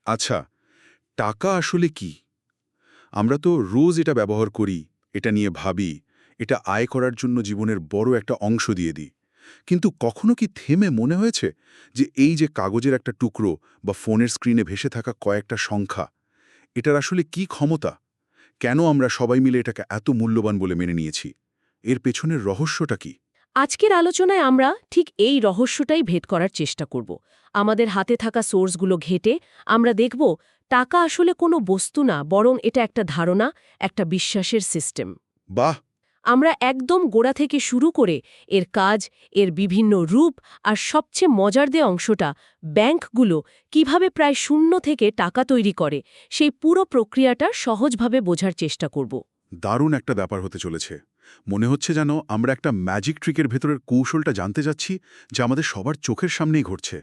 আচ্ছা, টাকা আসলে কি? আমরা তো রোজ এটা ব্যবহার করি, এটা নিয়ে ভাবি, এটা আয় করার জন্য জীবনের বড় একটা অংশ দিয়ে দিই। কিন্তু কখনো কি থেমে মনে হয়েছে যে এই যে কাগজের একটা টুকরো বা ফোনের স্ক্রিনে ভেসে থাকা কয়েকটা সংখ্যা, এটার আসলে কি ক্ষমতা? কেন আমরা সবাই মিলে এটাকে এত মূল্যবান বলে মেনে নিয়েছি? এর পেছনের রহস্যটা কি? আজকের আলোচনায় আমরা ঠিক এই রহস্যটাই ভেদ করার চেষ্টা করব। আমাদের হাতে থাকা সোর্সগুলো ঘেঁটে আমরা দেখব টাকা আসলে কোনো বস্তু না, বরং এটা একটা ধারণা, একটা বিশ্বাসের সিস্টেম। বাহ! আমরা একদম গোড়া থেকে শুরু করে এর কাজ, এর বিভিন্ন রূপ আর সবচেয়ে মজার দেয়া অংশটা, ব্যাংকগুলো কিভাবে প্রায় শূন্য থেকে টাকা তৈরি করে, সেই পুরো প্রক্রিয়াটা সহজভাবে বোঝার চেষ্টা করব। দারুণ একটা ব্যাপার হতে চলেছে। মনে হচ্ছে যেন আমরা একটা ম্যাজিক ট্রিকের ভেতরের কৌশলটা জানতে যাচ্ছি, যা আমাদের সবার চোখের সামনেই ঘটছে।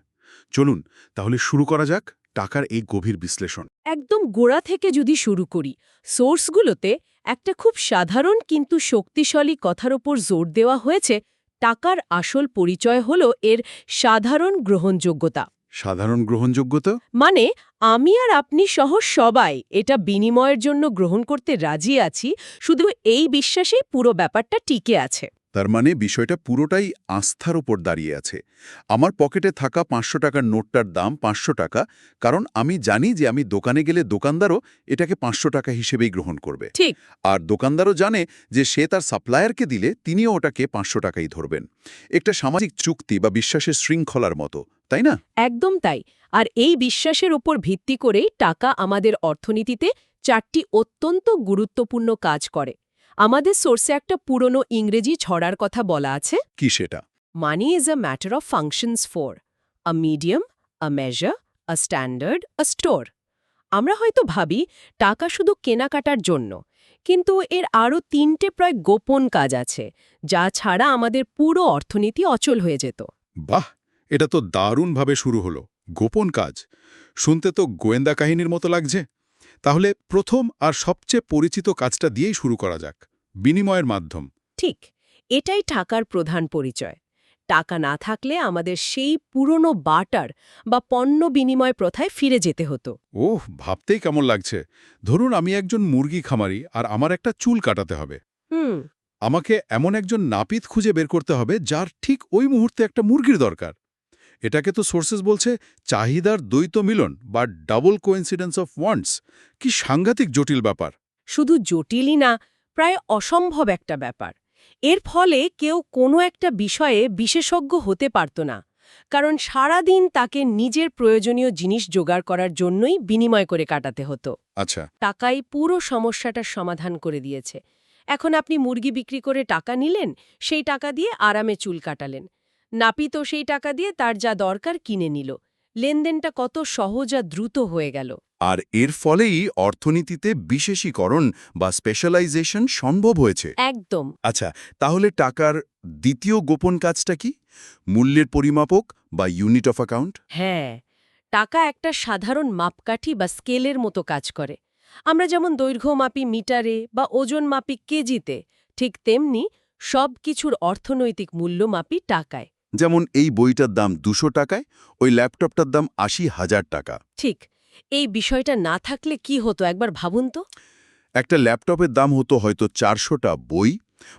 চলুন তাহলে শুরু করা যাক টাকার এই গভীর বিশ্লেষণ। একদম গোড়া থেকে যদি শুরু করি, সোর্সগুলোতে একটা খুব সাধারণ কিন্তু শক্তিশালী কথার ওপর জোর দেওয়া হয়েছে। টাকার আসল পরিচয় হল এর সাধারণ গ্রহণযোগ্যতা। সাধারণ গ্রহণযোগ্যতা? মানে আমি আর আপনি সহ সবাই এটা বিনিময়ের জন্য গ্রহণ করতে রাজি আছি, শুধু এই বিশ্বাসেই পুরো ব্যাপারটা টিকে আছে। তার মানে বিষয়টা পুরোটাই আস্থার উপর দাঁড়িয়ে আছে। আমার পকেটে থাকা ৫০০ টাকার নোটটার দাম ৫০০ টাকা, কারণ আমি জানি যে আমি দোকানে গেলে দোকানদারও এটাকে ৫০০ টাকা হিসেবেই গ্রহণ করবে। ঠিক। আর দোকানদারও জানে যে সে তার সাপ্লায়ারকে দিলে তিনিও ওটাকে ৫০০ টাকাই ধরবেন। একটা সামাজিক চুক্তি বা বিশ্বাসের শৃঙ্খলার মতো, তাই না? একদম তাই। আর এই বিশ্বাসের ওপর ভিত্তি করেই টাকা আমাদের অর্থনীতিতে ৪টি অত্যন্ত গুরুত্বপূর্ণ কাজ করে। আমাদের সোর্সে একটা পুরনো ইংরেজি ছড়ার কথা বলা আছে, কি সেটা? Money is a matter of functions for a medium, a measure, a standard, a store. আমরা হয়তো ভাবি টাকা শুধু কেনাকাটার জন্য, কিন্তু এর আরও ৩টে প্রায় গোপন কাজ আছে, যা ছাড়া আমাদের পুরো অর্থনীতি অচল হয়ে যেত। বাহ! এটা তো দারুণভাবে শুরু হলো। গোপন কাজ। শুনতে তো গোয়েন্দা কাহিনীর মতো লাগছে। তাহলে প্রথম আর সবচেয়ে পরিচিত কাজটা দিয়েই শুরু করা যাক। বিনিময়ের মাধ্যম। ঠিক, এটাই টাকার প্রধান পরিচয়। টাকা না থাকলে আমাদের সেই পুরনো বার্টার বা পণ্য বিনিময় প্রথায় ফিরে যেতে হতো। ওহ, ভাবতেই কেমন লাগছে। ধরুন আমি একজন মুরগি খামারি আর আমার একটা চুল কাটাতে হবে। হুম। আমাকে এমন একজন নাপিত খুঁজে বের করতে হবে যার ঠিক ওই মুহূর্তে একটা মুরগির দরকার। এটাকে তো সোর্সেস বলছে চাহিদার দ্বৈত মিলন বা ডাবল কোইন্সিডেন্স অফ ওয়ান্টস। কি সাংঘাতিক জটিল ব্যাপার! শুধু জটিলই না, প্রায় অসম্ভব একটা ব্যাপার। এর ফলে কেউ কোনো একটা বিষয়ে বিশেষজ্ঞ হতে পারত না, কারণ সারাদিন তাকে নিজের প্রয়োজনীয় জিনিস জোগাড় করার জন্যই বিনিময় করে কাটাতে হতো। আচ্ছা। টাকাই পুরো সমস্যাটার সমাধান করে দিয়েছে। এখন আপনি মুরগি বিক্রি করে টাকা নিলেন, সেই টাকা দিয়ে আরামে চুল কাটালেন। নাপিতও সেই টাকা দিয়ে তার যা দরকার কিনে নিল। লেনদেনটা কত সহজ আর দ্রুত হয়ে গেল। আর এর ফলেই অর্থনীতিতে বিশেষীকরণ বা স্পেশালাইজেশন সম্ভব হয়েছে। একদম। আচ্ছা, তাহলে টাকার দ্বিতীয় গোপন কাজটা কি? মূল্যের পরিমাপক বা ইউনিট অফ অ্যাকাউন্ট? হ্যাঁ, টাকা একটা সাধারণ মাপকাঠি বা স্কেলের মতো কাজ করে। আমরা যেমন দৈর্ঘ্য মাপি মিটারে বা ওজন মাপি কেজিতে, ঠিক তেমনি সব কিছুর অর্থনৈতিক মূল্য মাপি টাকায়। যেমন এই বইটার দাম ২০০ টাকায়, ওই ল্যাপটপটার দাম ৮০,০০০ টাকা। ঠিক, এই বিষয়টা না থাকলে কি হতো একবার ভাবুন তো। একটা ল্যাপটপের দাম হতো হয়তো ৪০০টা বই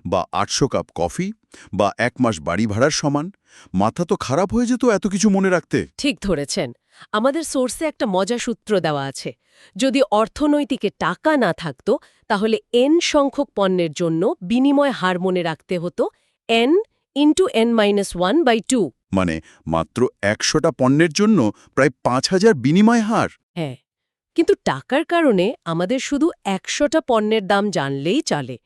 বা ৮০০ কাপ কফি বা ১ মাস বাড়ি ভাড়ার সমান। মাথা তো খারাপ হয়ে যেত এত কিছু মনে রাখতে। ঠিক ধরেছেন। আমাদের সোর্সে একটা মজা সূত্র দেওয়া আছে। যদি অর্থনৈতিকে টাকা না থাকত, তাহলে n সংখ্যক পণ্যের জন্য বিনিময় হার মনে রাখতে হতো n ইন্টু n-1/2। মানে মাত্র ১০০টা পণ্যের জন্য প্রায় ৫,০০০ বিনিময় হার। হ্যাঁ, কিন্তু টাকার কারণে আমাদের শুধু ১০০টা পণ্যের দাম জানলেই চলে।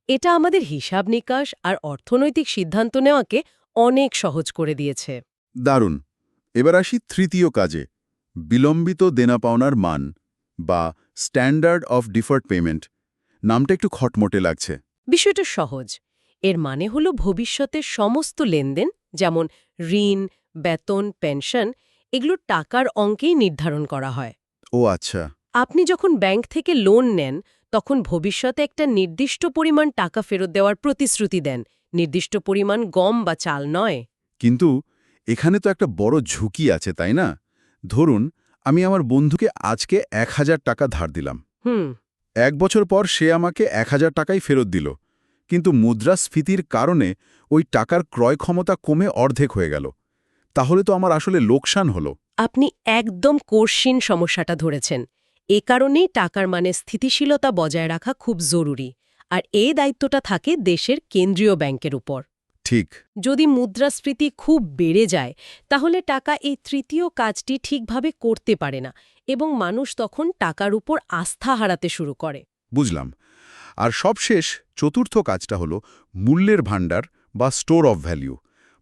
এটা আমাদের হিসাব নিকাশ আর অর্থনৈতিক সিদ্ধান্ত নেওয়াকে অনেক সহজ করে দিয়েছে। দারুণ। এবার আসি তৃতীয় কাজে, বিলম্বিত দেনা পাওনার মান বা স্ট্যান্ডার্ড অফ ডিফার্ড পেমেন্ট। নামটা একটু খটমটে লাগছে। বিষয়টা সহজ। এর মানে হলো ভবিষ্যতের সমস্ত লেনদেন, যেমন ঋণ, বেতন, পেনশন, এগুলো টাকার অঙ্কেই নির্ধারণ করা হয়। ও আচ্ছা। আপনি যখন ব্যাংক থেকে লোন নেন, তখন ভবিষ্যতে একটা নির্দিষ্ট পরিমাণ টাকা ফেরত দেওয়ার প্রতিশ্রুতি দেন, নির্দিষ্ট পরিমাণ গম বা চাল নয়। কিন্তু এখানে তো একটা বড় ঝুঁকি আছে, তাই না? ধরুন আমি আমার বন্ধুকে আজকে ১,০০০ টাকা ধার দিলাম। হুম ১ বছর পর সে আমাকে ১,০০০ টাকাই ফেরত দিল। কিন্তু মুদ্রাস্ফীতির কারণে ওই টাকার ক্রয় ক্ষমতা কমে অর্ধেক হয়ে গেল। তাহলে তো আমার আসলে লোকসান হলো। আপনি একদম কর্ষীণ সমস্যাটা ধরেছেন। এ কারণেই টাকার মানে স্থিতিশীলতা বজায় রাখা খুব জরুরি, আর এই দায়িত্বটা থাকে দেশের কেন্দ্রীয় ব্যাংকের উপর। ঠিক। যদি মুদ্রাস্ফীতি খুব বেড়ে যায় তাহলে টাকা এই তৃতীয় কাজটি ঠিকভাবে করতে পারে না এবং মানুষ তখন টাকার উপর আস্থা হারাতে শুরু করে। বুঝলাম। আর সবশেষ চতুর্থ কাজটা হলো মূল্যের ভাণ্ডার বা স্টোর অফ ভ্যালু,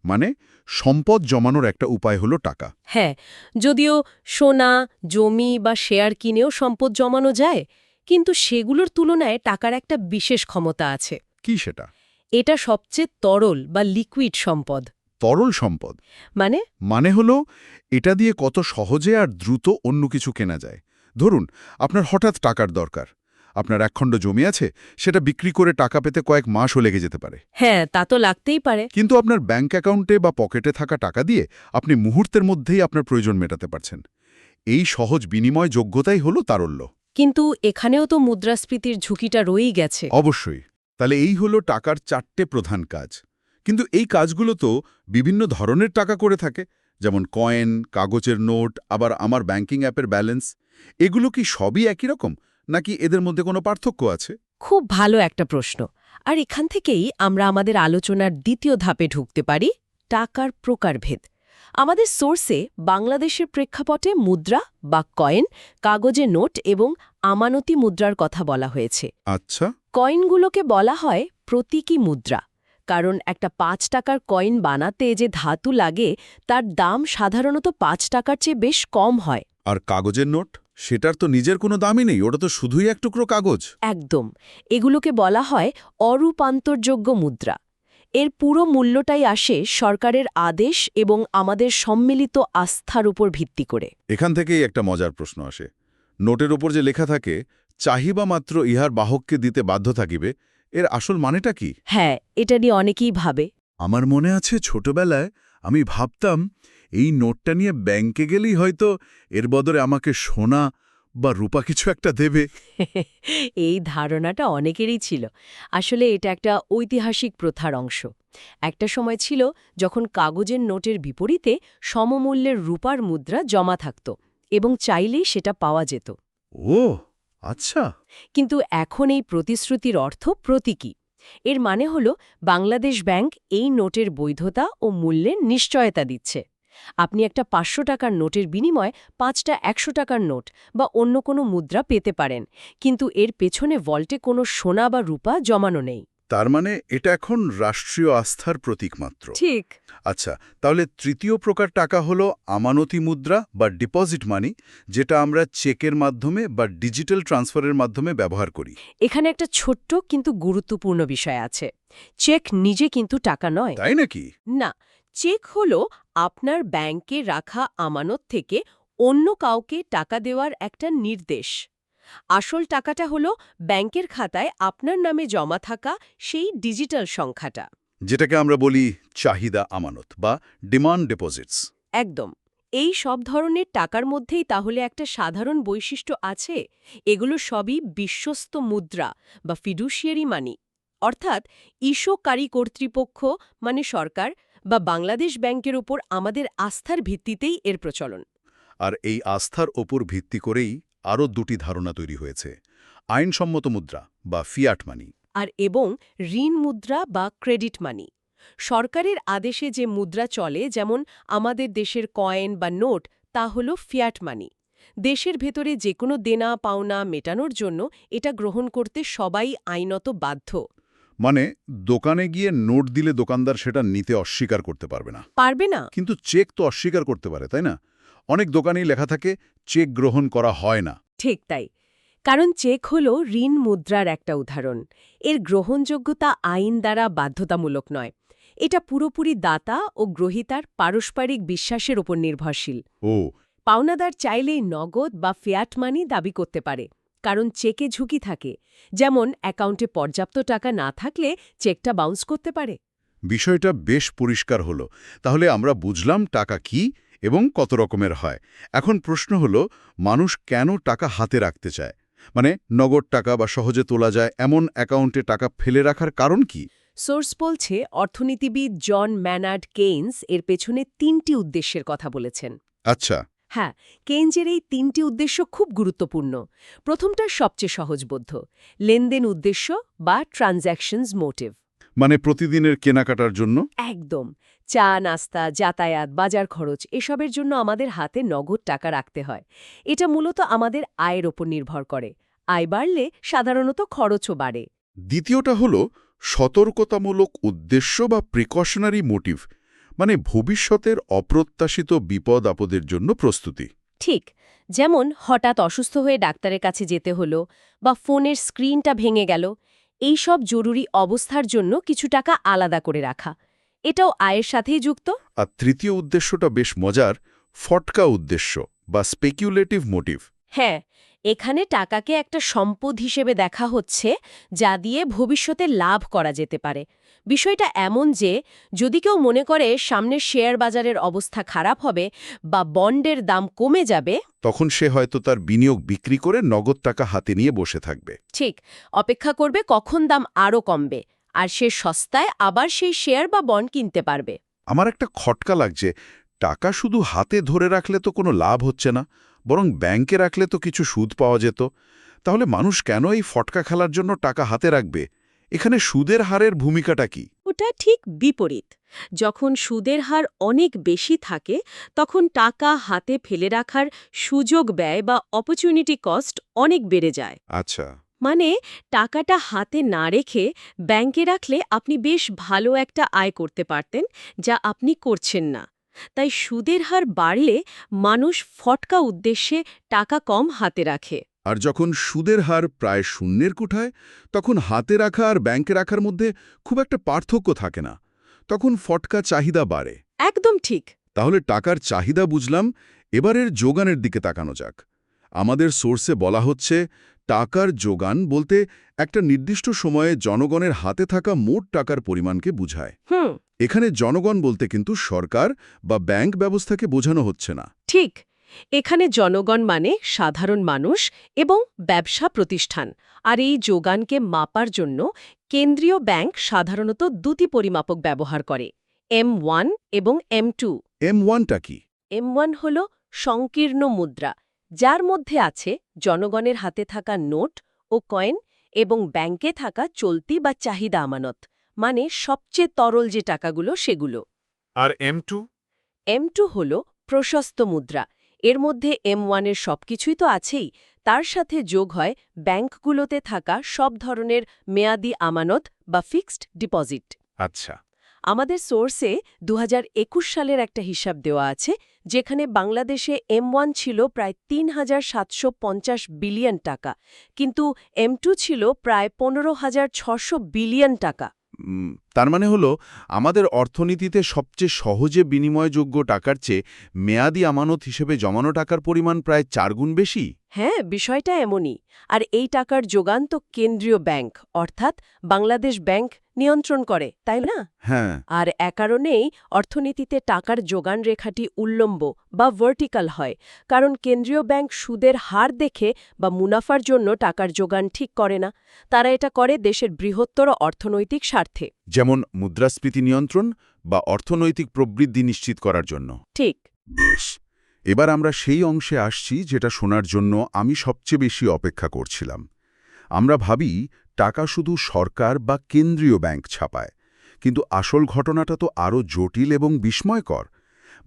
মানে সম্পদ জমানোর একটা উপায় হলো টাকা। হ্যাঁ, যদিও সোনা, জমি বা শেয়ার কিনেও সম্পদ জমানো যায়, কিন্তু সেগুলোর তুলনায় টাকার একটা বিশেষ ক্ষমতা আছে। কি সেটা? এটা সবচেয়ে তরল বা লিকুইড সম্পদ। তরল সম্পদ মানে মানে হলো এটা দিয়ে কত সহজে আর দ্রুত অন্য কিছু কেনা যায়। ধরুন, আপনার হঠাৎ টাকার দরকার। আপনার একখণ্ড জমি আছে, সেটা বিক্রি করে টাকা পেতে কয়েক মাসও লেগে যেতে পারে। হ্যাঁ, তা তো লাগতেই পারে। কিন্তু আপনার ব্যাংক অ্যাকাউন্টে বা পকেটে থাকা টাকা দিয়ে আপনি মুহূর্তের মধ্যেই আপনার প্রয়োজন মেটাতে পারছেন। এই সহজ বিনিময় যোগ্যতাই হলো তারল্য। কিন্তু এখানেও তো মুদ্রাস্ফীতির ঝুঁকিটা রয়েই গেছে। অবশ্যই। তাহলে এই হলো টাকার ৪টে প্রধান কাজ। কিন্তু এই কাজগুলো তো বিভিন্ন ধরনের টাকা করে থাকে, যেমন কয়েন, কাগজের নোট, আবার আমার ব্যাংকিং অ্যাপের ব্যালেন্স। এগুলো কি সবই একই রকম, নাকি এদের মধ্যে কোনো পার্থক্য আছে? খুব ভালো একটা প্রশ্ন। আর এখান থেকেই আমরা আমাদের আলোচনার দ্বিতীয় ধাপে ঢুকতে পারি, টাকার প্রকারভেদ। আমাদের সোর্সে বাংলাদেশের প্রেক্ষাপটে মুদ্রা বা কয়েন, কাগজে নোট এবং আমানতি মুদ্রার কথা বলা হয়েছে। আচ্ছা। কয়েনগুলোকে বলা হয় প্রতীকী মুদ্রা, কারণ একটা ৫ টাকার কয়েন বানাতে যে ধাতু লাগে তার দাম সাধারণত ৫ টাকার চেয়ে বেশ কম হয়। আর কাগজের নোট? সেটার তো নিজের কোনো দামই নেই, ওটা তো শুধুই এক টুকরো কাগজ। একদম। এগুলোকে বলা হয় অরূপান্তরযোগ্য মুদ্রা। এর পুরো মূল্যটাই আসে সরকারের আদেশ এবং আমাদের সম্মিলিত আস্থার উপর ভিত্তি করে। এখান থেকেই একটা মজার প্রশ্ন আসে। নোটের ওপর যে লেখা থাকে, চাহিবা মাত্র ইহার বাহককে দিতে বাধ্য থাকিবে, এর আসল মানেটা কি? হ্যাঁ, এটা নিয়ে অনেকেই ভাবে। আমার মনে আছে ছোটবেলায় আমি ভাবতাম এই নোটটা নিয়ে ব্যাংকে গেলেই হয়তো এর বদলে আমাকে সোনা বা রূপা কিছু একটা দেবে। এই ধারণাটা অনেকেরই ছিল। আসলে এটা একটা ঐতিহাসিক প্রথার অংশ। একটা সময় ছিল যখন কাগজের নোটের বিপরীতে সমমূল্যের রূপার মুদ্রা জমা থাকত এবং চাইলেই সেটা পাওয়া যেত। ও আচ্ছা। কিন্তু এখন এই প্রতিশ্রুতির অর্থ প্রতীকী। এর মানে হল বাংলাদেশ ব্যাংক এই নোটের বৈধতা ও মূল্যের নিশ্চয়তা দিচ্ছে। আপনি একটা ৫০০ টাকার নোটের বিনিময়ে ৫টা ১০০ টাকার নোট বা অন্য কোনো মুদ্রা পেতে পারেন, কিন্তু এর পেছনে ভল্টে কোনো সোনা বা রূপা জমানো নেই। তার মানে এটা এখন রাষ্ট্রীয় আস্থার প্রতীক মাত্র। ঠিক। আচ্ছা, তাহলে তৃতীয় প্রকার টাকা হলো আমানতি মুদ্রা বা ডিপোজিট মানি, যেটা আমরা চেকের মাধ্যমে বা ডিজিটাল ট্রান্সফারের মাধ্যমে ব্যবহার করি। এখানে একটা ছোট্ট কিন্তু গুরুত্বপূর্ণ বিষয় আছে। চেক নিজে কিন্তু টাকা নয়। তাই নাকি? না, চেক হলো আপনার ব্যাংকে রাখা আমানত থেকে অন্য কাউকে টাকা দেওয়ার একটা নির্দেশ। আসল টাকাটা হলো ব্যাংকের খাতায় আপনার নামে জমা থাকা সেই ডিজিটাল সংখ্যাটা। যেটাকে আমরা বলি চাহিদা আমানত বা ডিমান্ড ডিপোজিটস। একদম। এই সব ধরনের টাকার মধ্যেই তাহলে একটা সাধারণ বৈশিষ্ট্য আছে, এগুলো সবই বিশ্বস্ত মুদ্রা বা ফিডুশিয়ারি মানি, অর্থাৎ ইস্যুকারী কর্তৃপক্ষ মানে সরকার বা বাংলাদেশ ব্যাংকের উপর আমাদের আস্থার ভিত্তিতেই এর প্রচলন। আর এই আস্থার ওপর ভিত্তি করেই আরও দুটি ধারণা তৈরি হয়েছে: আইনসম্মত মুদ্রা বা ফিয়াট মানি, আর এবং ঋণ মুদ্রা বা ক্রেডিট মানি। সরকারের আদেশে যে মুদ্রা চলে, যেমন আমাদের দেশের কয়েন বা নোট, তা হল ফিয়াট মানি। দেশের ভেতরে যে কোনো দেনা পাওনা মেটানোর জন্য এটা গ্রহণ করতে সবাই আইনত বাধ্য। মানে দোকানে গিয়ে নোট দিলে দোকানদার সেটা নিতে অস্বীকার করতে পারবে না। পারবে না। কিন্তু চেক তো অস্বীকার করতে পারে, তাই না? অনেক দোকানেই লেখা থাকে চেক গ্রহণ করা হয় না। ঠিক তাই। কারণ চেক হল ঋণ মুদ্রার একটা উদাহরণ। এর গ্রহণযোগ্যতা আইন দ্বারা বাধ্যতামূলক নয়। এটা পুরোপুরি দাতা ও গ্রহীতার পারস্পরিক বিশ্বাসের উপর নির্ভরশীল। ও পাওনাদার চাইলেই নগদ বা ফিয়াট মানি দাবি করতে পারে, কারণ চেকে ঝুঁকি থাকে। যেমন অ্যাকাউন্টে পর্যাপ্ত টাকা না থাকলে চেকটা বাউন্স করতে পারে। বিষয়টা বেশ পরিষ্কার হলো। তাহলে আমরা বুঝলাম টাকা কি এবং কত রকমের হয়। এখন প্রশ্ন হলো, মানুষ কেন টাকা হাতে রাখতে চায়? মানে নগদ টাকা বা সহজে তোলা যায় এমন অ্যাকাউন্টে টাকা ফেলে রাখার কারণ কি? সোর্স বলছে অর্থনীতিবিদ জন ম্যানার্ড কেইনস এর পেছনে 3টি উদ্দেশ্যের কথা বলেছেন। আচ্ছা। হ্যাঁ, কেইনজের এই 3টি উদ্দেশ্য খুব গুরুত্বপূর্ণ। প্রথমটা সবচেয়ে সহজবোধ্য, লেনদেন উদ্দেশ্য বা ট্রানজ্যাকশনস মোটিভ। মানে প্রতিদিনের কেনাকাটার জন্য? একদম। চা, নাস্তা, যাতায়াত, বাজার খরচ এসবের জন্য আমাদের হাতে নগদ টাকা রাখতে হয়। এটা মূলত আমাদের আয়ের ওপর নির্ভর করে। আয় বাড়লে সাধারণত খরচও বাড়ে। দ্বিতীয়টা হলো সতর্কতামূলক উদ্দেশ্য বা প্রিকশনারি মোটিভ, মানে ভবিষ্যতের অপ্রত্যাশিত বিপদ-আপদের জন্য প্রস্তুতি। ঠিক, যেমন হঠাৎ অসুস্থ হয়ে ডাক্তারের কাছে যেতে হলো বা ফোনের স্ক্রিনটা ভেঙে গেল। এই সব জরুরি অবস্থার জন্য কিছু টাকা আলাদা করে রাখা, এটাও আয়ের সাথেই যুক্ত। আর তৃতীয় উদ্দেশ্যটা বেশ মজার, ফটকা উদ্দেশ্য বা স্পেকুলেটিভ মোটিভ। হ্যাঁ, এখানে টাকাকে একটা সম্পদ হিসেবে দেখা হচ্ছে, যা দিয়ে ভবিষ্যতে লাভ করা যেতে পারে। বিষয়টা এমন যে, যদি কেউ মনে করে সামনের শেয়ার বাজারের অবস্থা খারাপ হবে বা বন্ডের দাম কমে যাবে, তখন সে হয়তো তার বিনিয়োগ বিক্রি করে নগদ টাকা হাতে নিয়ে বসে থাকবে। ঠিক, অপেক্ষা করবে কখন দাম আরও কমবে, আর সে সস্তায় আবার সেই শেয়ার বা বন্ড কিনতে পারবে। আমার একটা খটকা লাগছে, টাকা শুধু হাতে ধরে রাখলে তো কোনো লাভ হচ্ছে না, বরং ব্যাংকে রাখলে তো কিছু সুদ পাওয়া যেত। তাহলে মানুষ কেন এই ফটকা খেলার জন্য টাকা হাতে রাখবে? এখানে সুদের হারের ভূমিকাটা কি? ওটা ঠিক বিপরীত। যখন সুদের হার অনেক বেশি থাকে, তখন টাকা হাতে ফেলে রাখার সুযোগ ব্যয় বা অপরচুনিটি কস্ট অনেক বেড়ে যায়। আচ্ছা। মানে টাকাটা হাতে না রেখে ব্যাংকে রাখলে আপনি বেশ ভালো একটা আয় করতে পারতেন, যা আপনি করছেন না। তাই সুদের হার বাড়লে মানুষ ফটকা উদ্দেশ্যে টাকা কম হাতে রাখে। আর যখন সুদের হার প্রায় শূন্যের কোঠায়, তখন হাতে রাখা আর ব্যাংকে রাখার মধ্যে খুব একটা পার্থক্য থাকে না, তখন ফটকা চাহিদা বাড়ে। একদম ঠিক। তাহলে টাকার চাহিদা বুঝলাম, এবারের যোগানের দিকে তাকানো যাক। আমাদের সোর্সে বলা হচ্ছে, টাকার যোগান বলতে একটা নির্দিষ্ট সময়ে জনগণের হাতে থাকা মোট টাকার পরিমাণকে বুঝায়। এখানে জনগণ বলতে কিন্তু সরকার বা ব্যাংক ব্যবস্থাকে বোঝানো হচ্ছে না। ঠিক, এখানে জনগণ মানে সাধারণ মানুষ এবং ব্যবসা প্রতিষ্ঠান। আর এই যোগানকে মাপার জন্য কেন্দ্রীয় ব্যাংক সাধারণত দুটি পরিমাপক ব্যবহার করে, M1 এবং M2। M1টা কি? M1 হল সংকীর্ণ মুদ্রা, যার মধ্যে আছে জনগণের হাতে থাকা নোট ও কয়েন এবং ব্যাংকে থাকা চলতি বা চাহিদা আমানত, মানে সবচেয়ে তরল যে টাকাগুলো সেগুলো। আর M2? M2 হল প্রশস্ত মুদ্রা। এর মধ্যে M1 এর সবকিছুই তো আছেই, তার সাথে যোগ হয় ব্যাংকগুলোতে থাকা সব ধরনের মেয়াদি আমানত বা ফিক্সড ডিপোজিট। আচ্ছা। আমাদের সোর্সে 2021 সালের একটা হিসাব দেওয়া আছে, যেখানে বাংলাদেশে M1 ছিল প্রায় ৩,৭৫০ বিলিয়ন টাকা, কিন্তু M2 ছিল প্রায় ১৫,৬০০ বিলিয়ন টাকা। তার মানে হলো, আমাদের অর্থনীতিতে সবচেয়ে সহজে বিনিময়যোগ্য টাকার চেয়ে মেয়াদি আমানত হিসেবে জমানো টাকার পরিমাণ প্রায় 4 গুণ বেশি। হ্যাঁ, বিষয়টা এমনই। আর এই টাকার যোগান তো কেন্দ্রীয় ব্যাংক, অর্থাৎ বাংলাদেশ ব্যাংক নিয়ন্ত্রণ করে, তাই না? হ্যাঁ। আর এ কারণেই অর্থনীতিতে টাকার যোগান রেখাটি উল্লম্ব বা ভার্টিক্যাল হয়, কারণ কেন্দ্রীয় ব্যাংক সুদের হার দেখে বা মুনাফার জন্য টাকার যোগান ঠিক করে না। তারা এটা করে দেশের বৃহত্তর অর্থনৈতিক স্বার্থে। যেমন মুদ্রাস্ফীতি নিয়ন্ত্রণ বা অর্থনৈতিক প্রবৃদ্ধি নিশ্চিত করার জন্য। ঠিক। বেশ, এবার আমরা সেই অংশে আসছি যেটা শোনার জন্য আমি সবচেয়ে বেশি অপেক্ষা করছিলাম। আমরা ভাবি টাকা শুধু সরকার বা কেন্দ্রীয় ব্যাংক ছাপায়, কিন্তু আসল ঘটনাটা তো আরও জটিল এবং বিস্ময়কর।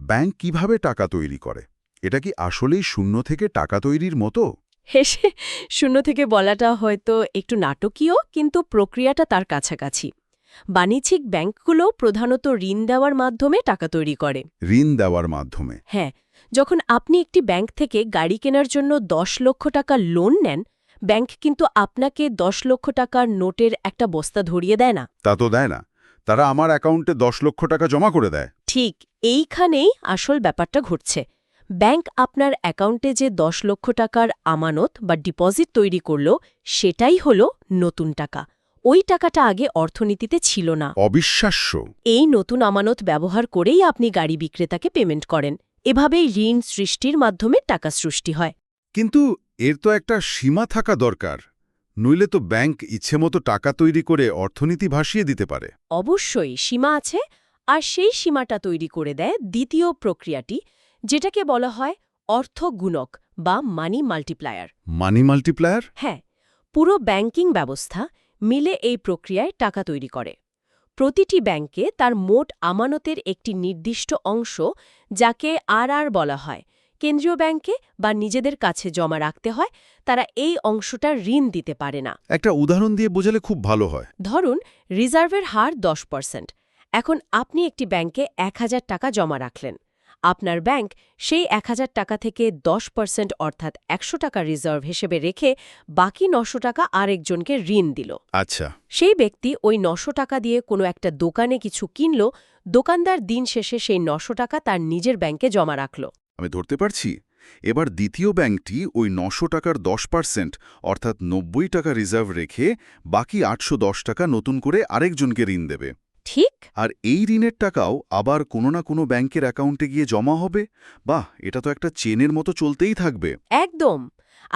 ব্যাংক কিভাবে টাকা তৈরি করে? এটা কি আসলেই শূন্য থেকে টাকা তৈরির মতো? হেসে শূন্য থেকে বলাটা হয়তো একটু নাটকীয়, কিন্তু প্রক্রিয়াটা তার কাছাকাছি। বাণিজ্যিক ব্যাংকগুলো প্রধানত ঋণ দেওয়ার মাধ্যমে টাকা তৈরি করে। ঋণ দেওয়ার মাধ্যমে? হ্যাঁ, যখন আপনি একটি ব্যাংক থেকে গাড়ি কেনার জন্য 10 লক্ষ টাকা লোন নেন, ব্যাংক কিন্তু আপনাকে 10 লক্ষ টাকার নোটের একটা বস্তা ধরিয়ে দেয় না। তা তো দেয় না, তারা আমার অ্যাকাউন্টে 10 লক্ষ টাকা জমা করে দেয়। ঠিক এইখানেই আসল ব্যাপারটা ঘটছে। ব্যাংক আপনার অ্যাকাউন্টে যে 10 লক্ষ টাকার আমানত বা ডিপোজিট তৈরি করল, সেটাই হলো নতুন টাকা। ওই টাকাটা আগে অর্থনীতিতে ছিল না। অবিশ্বাস্য। এই নতুন আমানত ব্যবহার করেই আপনি গাড়ি বিক্রেতাকে পেমেন্ট করেন এভাবেই ঋণ সৃষ্টির মাধ্যমে টাকা সৃষ্টি হয়। কিন্তু এর তো একটা সীমা থাকা দরকার, নইলে তো ব্যাংক ইচ্ছেমতো টাকা তৈরি করে অর্থনীতি ভাসিয়ে দিতে পারে। অবশ্যই সীমা আছে, আর সেই সীমাটা তৈরি করে দেয় দ্বিতীয় প্রক্রিয়াটি, যেটাকে বলা হয় অর্থগুণক বা মানি মাল্টিপ্লায়ার। মানি মাল্টিপ্লায়ার? হ্যাঁ, পুরো ব্যাংকিং ব্যবস্থা মিলে এই প্রক্রিয়ায় টাকা তৈরি করে। প্রতিটি ব্যাংকে তার মোট আমানতের একটি নির্দিষ্ট অংশ, যাকে আর বলা হয়, কেন্দ্রীয় ব্যাংকে বা নিজেদের কাছে জমা রাখতে হয়। তারা এই অংশটা ঋণ দিতে পারে না। একটা উদাহরণ দিয়ে বোঝালে খুব ভালো হয়। ধরুন, রিজার্ভের হার 10%। এখন আপনি একটি ব্যাংকে 1000 টাকা জমা রাখলেন। আপনার ব্যাংক সেই 1000 টাকা থেকে 10% অর্থাৎ 100 টাকা রিজার্ভ হিসেবে রেখে বাকি 900 টাকা আরেকজনকে ঋণ দিল। আচ্ছা। সেই ব্যক্তি ওই 900 টাকা দিয়ে কোনো একটা দোকানে কিছু কিনল। দোকানদার দিন শেষে সেই 900 টাকা তার নিজের ব্যাংকে জমা রাখল। আমি ধরতে পারছি। এবার দ্বিতীয় ব্যাংকটি ওই 900 টাকার 10% অর্থাৎ 90 টাকা রিজার্ভ রেখে বাকি 810 টাকা নতুন করে আরেকজনকে ঋণ দেবে। ঠিক। আর এই ঋণের টাকাও আবার কোনো না কোনো ব্যাংকের অ্যাকাউন্টে গিয়ে জমা হবে। বাহ, এটা তো একটা চেনের মতো চলতেই থাকবে। একদম।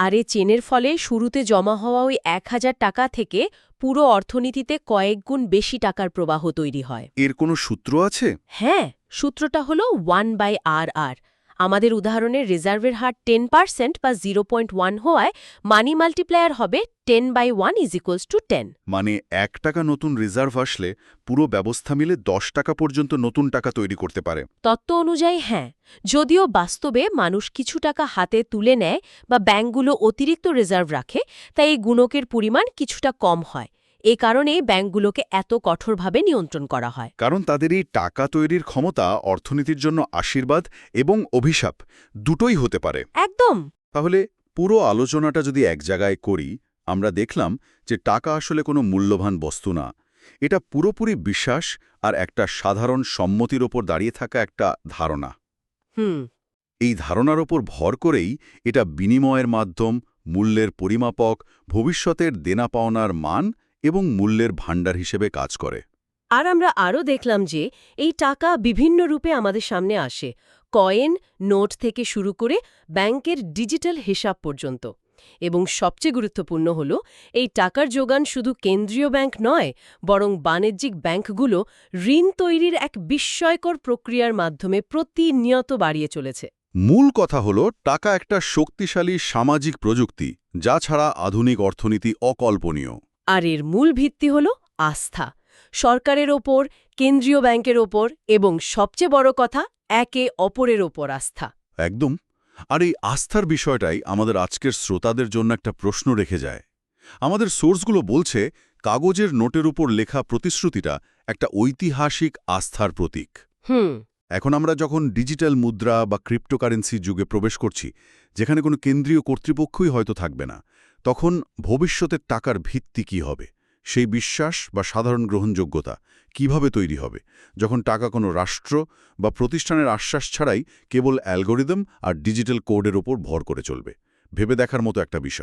আর এই চেনের ফলে শুরুতে জমা হওয়া ওই 1000 টাকা থেকে পুরো অর্থনীতিতে কয়েক গুণ বেশি টাকার প্রবাহ তৈরি হয়। এর কোনো সূত্র আছে? হ্যাঁ, সূত্রটা হলো 1/RR। আমাদের উদাহরণের রিজার্ভের হার 10% বা 0.1 হওয়ায় মানি মাল্টিপ্লায়ার হবে 10/1 = 10। মানে 1 টাকা নতুন রিজার্ভ আসলে পুরো ব্যবস্থা মিলে 10 টাকা পর্যন্ত নতুন টাকা তৈরি করতে পারে। তত্ত্ব অনুযায়ী হ্যাঁ, যদিও বাস্তবে মানুষ কিছু টাকা হাতে তুলে নেয় বা ব্যাংকগুলো অতিরিক্ত রিজার্ভ রাখে, তাই এই গুণকের পরিমাণ কিছুটা কম হয়। এ কারণে ব্যাংকগুলোকে এত কঠোরভাবে নিয়ন্ত্রণ করা হয়। কারণ তাদের এই টাকা তৈরির ক্ষমতা অর্থনীতির জন্য আশীর্বাদ এবং অভিশাপ দুটোই হতে পারে। একদম। তাহলে পুরো আলোচনাটা যদি এক জায়গায় করি, আমরা দেখলাম যে টাকা আসলে কোনো মূল্যবান বস্তু না। এটা পুরোপুরি বিশ্বাস আর একটা সাধারণ সম্মতির ওপর দাঁড়িয়ে থাকা একটা ধারণা। এই ধারণার ওপর ভর করেই এটা বিনিময়ের মাধ্যম, মূল্যের পরিমাপক, ভবিষ্যতের দেনা পাওনার মান এবং মূল্যের ভাণ্ডার হিসেবে কাজ করে। আর আমরা আরও দেখলাম যে এই টাকা বিভিন্ন রূপে আমাদের সামনে আসে, কয়েন, নোট থেকে শুরু করে ব্যাংকের ডিজিটাল হিসাব পর্যন্ত। এবং সবচেয়ে গুরুত্বপূর্ণ হল, এই টাকার যোগান শুধু কেন্দ্রীয় ব্যাংক নয়, বরং বাণিজ্যিক ব্যাংকগুলো ঋণ তৈরির এক বিস্ময়কর প্রক্রিয়ার মাধ্যমে প্রতিনিয়ত বাড়িয়ে চলেছে। মূল কথা হলো, টাকা একটা শক্তিশালী সামাজিক প্রযুক্তি, যা ছাড়া আধুনিক অর্থনীতি অকল্পনীয়। আর এর মূল ভিত্তি হল আস্থা, সরকারের ওপর, কেন্দ্রীয় ব্যাংকের ওপর এবং সবচেয়ে বড় কথা, একে অপরের ওপর আস্থা। একদম। আর এই আস্থার বিষয়টাই আমাদের আজকের শ্রোতাদের জন্য একটা প্রশ্ন রেখে যায়। আমাদের সোর্সগুলো বলছে, কাগজের নোটের উপর লেখা প্রতিশ্রুতিটা একটা ঐতিহাসিক আস্থার প্রতীক। এখন আমরা যখন ডিজিটাল মুদ্রা বা ক্রিপ্টোকারেন্সি যুগে প্রবেশ করছি, যেখানে কোনো কেন্দ্রীয় কর্তৃপক্ষই হয়তো থাকবে না, তখন ভবিষ্যতের টাকার ভিত্তি কী হবে? সেই বিশ্বাস বা সাধারণ গ্রহণযোগ্যতা কিভাবে তৈরি হবে, যখন টাকা কোনো রাষ্ট্র বা প্রতিষ্ঠানের আশ্বাস ছাড়াই কেবল অ্যালগোরিদম আর ডিজিটাল কোডের ওপর ভর করে চলবে? ভেবে দেখার মতো একটা বিষয়।